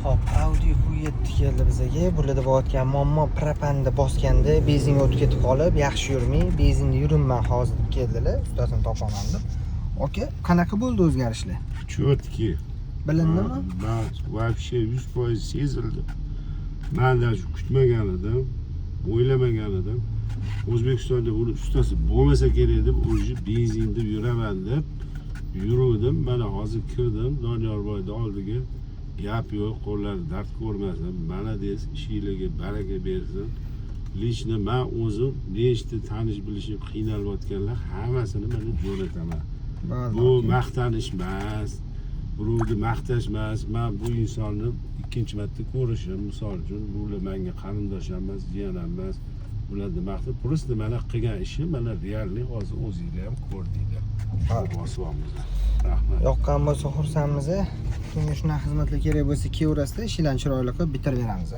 Hop, Audi Q7 keldi bizaga. Burada bo'layotgan muammo propanni bosganda benzinga o'tib ketib qolib, yaxshi yurmay, benzinda yurinman hozir keldilar, ustasini topaman deb. Oka, qanaqa bo'ldi o'zgarishlar? Четкий. Bilindimi? Вообще 100% sezildi. Men даже kutmagan edim, o'ylamagan edim. O'zbekistonda buni ustasi bo'lmasa kerak deb, o'zi benzinda yuraman deb yuruvdim. Mana hozir kirdim Doniyorboyni oldiga. Gap yo'q, qo'llari dard ko'rmasin. Mana des ishingizga baraka bersin. Lично men o'zim nechta tanish bilishib qiynalayotganlar hammasini mana jo'nataman. Bu maqtanish emas, birovni maqtash emas. Men bu insonni ikkinchi marta ko'rishim, misol uchun bular menga qarindosh emas, jiyan emas. Bularni maqtab, просто mana qilgan ishim mana reallik hozir o'zingizlar ham ko'rdinglar. Bosyapmiz. Rahmat. Yoqqan bo'lsa xursandmiz. Kimga shunaqa xizmatlar kerak bo'lsa, kelaverasizlar, ishlarni chiroyli qilib bitirib beramiz.